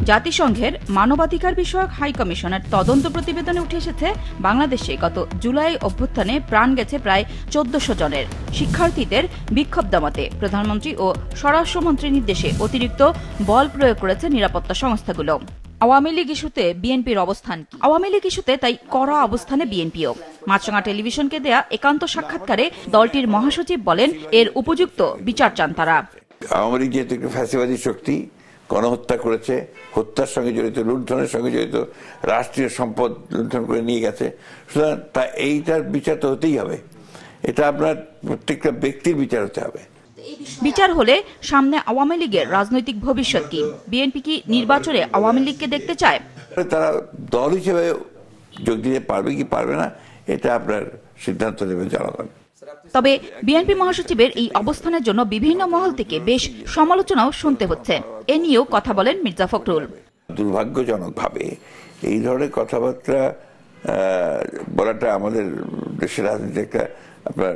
জাতিসংঘের মানবাধিকার বিষয়ক হাই কমিশনের তদন্ত প্রতিবেদনে উঠে এসেছে বাংলাদেশে গত জুলাই অভ্যুত্থানে প্রাণ গেছে প্রায় ১৪০০ জনের। শিক্ষার্থীদের বিক্ষোভ দমাতে প্রধানমন্ত্রী ও স্বরাষ্ট্রমন্ত্রীর নির্দেশে অতিরিক্ত বল প্রয়োগ করেছে নিরাপত্তা সংস্থাগুলো। আওয়ামী লীগ ইস্যুতে বিএনপির অবস্থান কি? আওয়ামী লীগ ইস্যুতে তাই কড়া অবস্থানে বিএনপিও। মাছরাঙা টেলিভিশনকে দেয়া একান্ত সাক্ষাৎকারে দলটির মহাসচিব বলেন, এর উপযুক্ত বিচার চান তারা। আওয়ামী লীগ যেহেতু একটি ফ্যাসিবাদী শক্তি, গণহত্যা করেছে, হত্যার সঙ্গে জড়িত, লুণ্ঠনের সঙ্গে জড়িত, রাষ্ট্রীয় সম্পদ লুণ্ঠন করে নিয়ে গেছে, সুতরাং তা এইটার বিচার তো হতেই হবে। এটা আপনার প্রত্যেকটা ব্যক্তির বিচার হতে হবে। বিচার হলে সামনে আওয়ামী লীগের রাজনৈতিক ভবিষ্যৎ কি? বিএনপি কি নির্বাচনে আওয়ামী লীগকে দেখতে চায়? তারা দল হিসেবে যোগ দিতে পারবে কি পারবে না, এটা আপনার সিদ্ধান্ত নেবে জনগণ। তবে বিএনপি মহাসচিবের এই অবস্থানের জন্য বিভিন্ন মহল থেকে বেশ সমালোচনাও শুনতে হচ্ছে। এ নিয়েও কথা বলেন মির্জা ফখরুল। দুর্ভাগ্যজনকভাবে এই ধরনের কথাবার্তা বলাটা আমাদের দেশের রাজনীতি একটা আপনার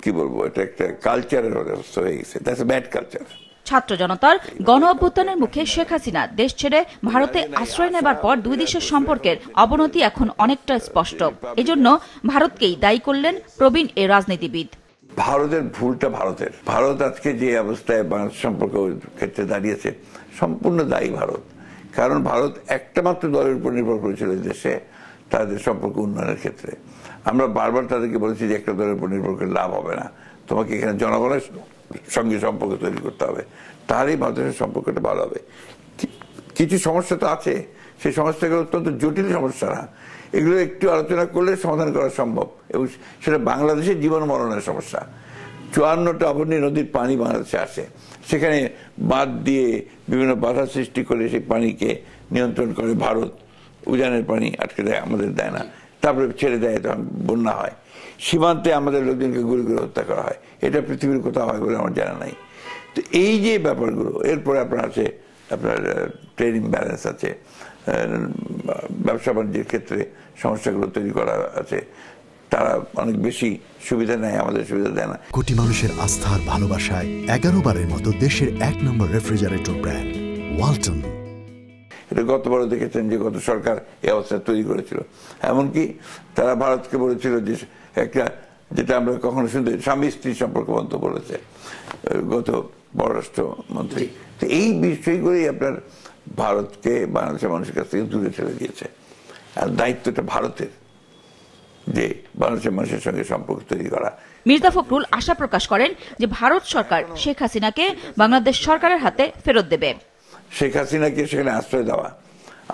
কি বলবো, এটা একটা কালচারের অবস্থা হয়ে গেছে। That's a bad culture. ছাত্র জনতার গণ অভ্যুত্থানের মুখে শেখ হাসিনা দেশ ছেড়ে ভারতে আশ্রয় নেবার পর দুই দেশের সম্পর্কের অবনতি এখন অনেকটা স্পষ্ট। এজন্য ভারতকেই দায়ী করলেন প্রবীণ এ রাজনীতিবিদ। ভারতের ভুলটা ভারতের। ভারত আজকে যে অবস্থায় বাংলাদেশ সম্পর্ক ক্ষেত্রে দাঁড়িয়েছে, সম্পূর্ণ দায়ী ভারত। কারণ ভারত একটা মাত্র দলের উপর নির্ভর করেছিল দেশে তাদের সম্পর্ক উন্নয়নের ক্ষেত্রে। আমরা বারবার তাদেরকে বলেছি যে একটা দলের উপর নির্ভর করে লাভ হবে না, তোমাকে এখানে জনগণের সঙ্গে সম্পর্ক তৈরি করতে হবে, তাহলেই ভারতের সম্পর্কটা ভালো হবে। কিছু সমস্যা তো আছে, সেই সমস্যাগুলো অত্যন্ত জটিল সমস্যা না, এগুলো একটু আলোচনা করলে সমাধান করা সম্ভব। এবং সেটা বাংলাদেশের জীবন মরণের সমস্যা। ৫৪টা অবনী নদীর পানি বাংলাদেশে আসে, সেখানে বাঁধ দিয়ে বিভিন্ন বাধা সৃষ্টি করে সেই পানিকে নিয়ন্ত্রণ করে ভারত। উজানের পানি আটকে দেয়, আমাদের দেয় না, তারপরে ছেড়ে দেয়, তখন বন্যা হয়। সীমান্তে আমাদের লোকজনকে গুলি করে হত্যা করা হয়। এটা পৃথিবীর কোথাও হয় বলে আমার জানা নাই। তো এই যে ব্যাপারগুলো, এরপরে আপনার আছে আপনার ট্রেড ইমব্যালেন্স আছে, ব্যবসা বাণিজ্যের ক্ষেত্রে সমস্যাগুলো তৈরি করা আছে। তারা অনেক বেশি সুবিধা নেয়, আমাদের সুবিধা দেয় না। কোটি মানুষের আস্থার ভালোবাসায় 11 বারের মতো দেশের 1 নম্বর রেফ্রিজারেটর ব্র্যান্ড ওয়ালটন। এটা গতবারও দেখেছেন যে গত সরকার এই অবস্থা তৈরি করেছিল। এমনকি তারা ভারতকে বলেছিল যে একটা, যেটা আমরা কখনো শুনতে, স্বামী স্ত্রী সম্পর্ক বন্ধ বলেছে গত পররাষ্ট্রমন্ত্রী। তো এই বিষয়গুলোই আপনার ভারতকে বাংলাদেশের মানুষের কাছ থেকে দূরে ঠেলে দিয়েছে। আর দায়িত্বটা ভারতের যে বাংলাদেশের মানুষের সঙ্গে সম্পর্ক তৈরি করা। মির্জা ফখরুল আশা প্রকাশ করেন যে ভারত সরকার শেখ হাসিনাকে বাংলাদেশ সরকারের হাতে ফেরত দেবে। শেখ হাসিনাকে সেখানে আশ্রয় দেওয়া,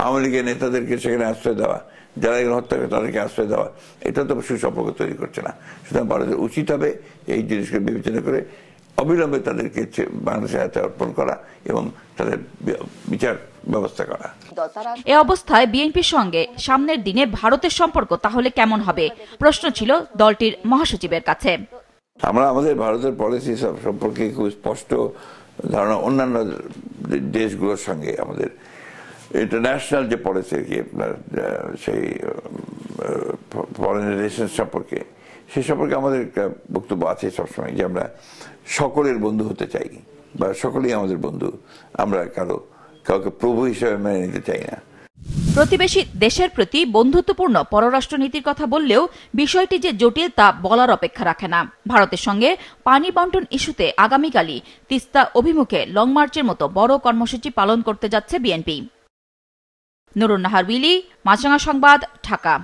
আওয়ামী লীগের নেতাদেরকে সেখানে আশ্রয় দেওয়া, যারা এগুলো হত্যা করে তাদেরকে আশ্রয় দেওয়া, এটা তো সুসম্পর্ক তৈরি করছে না। সুতরাং ভারতের উচিত হবে এই জিনিসকে বিবেচনা করে অবিলম্বে তাদেরকে বাংলাদেশের হাতে অর্পণ করা এবং তাদের বিচার ব্যবস্থা করা। এ অবস্থায় বিএনপির সঙ্গে সামনের দিনে ভারতের সম্পর্ক তাহলে কেমন হবে, প্রশ্ন ছিল দলটির মহাসচিবের কাছে। আমরা আমাদের ভারতের পলিসি সম্পর্কে খুব স্পষ্ট ধারণা। অন্যান্য দেশগুলোর সঙ্গে আমাদের ইন্টারন্যাশনাল যে পলিসি আর কি, আপনার সেই ফরেন রিলেশন সম্পর্কে, সে সম্পর্কে আমাদের একটা বক্তব্য আছে সবসময় যে আমরা সকলের বন্ধু হতে চাই, বা সকলেই আমাদের বন্ধু। আমরা কাউকে প্রভু হিসেবে মেনে নিতে চাই না। প্রতিবেশী দেশের প্রতি বন্ধুত্বপূর্ণ পররাষ্ট্রনীতির কথা বললেও বিষয়টি যে জটিল তা বলার অপেক্ষা রাখে না। ভারতের সঙ্গে পানি বন্টন ইস্যুতে আগামীকালই তিস্তা অভিমুখে লং মার্চের মতো বড় কর্মসূচি পালন করতে যাচ্ছে বিএনপি। নুরুন নাহার উইলি, মাছরাঙা সংবাদ, ঢাকা।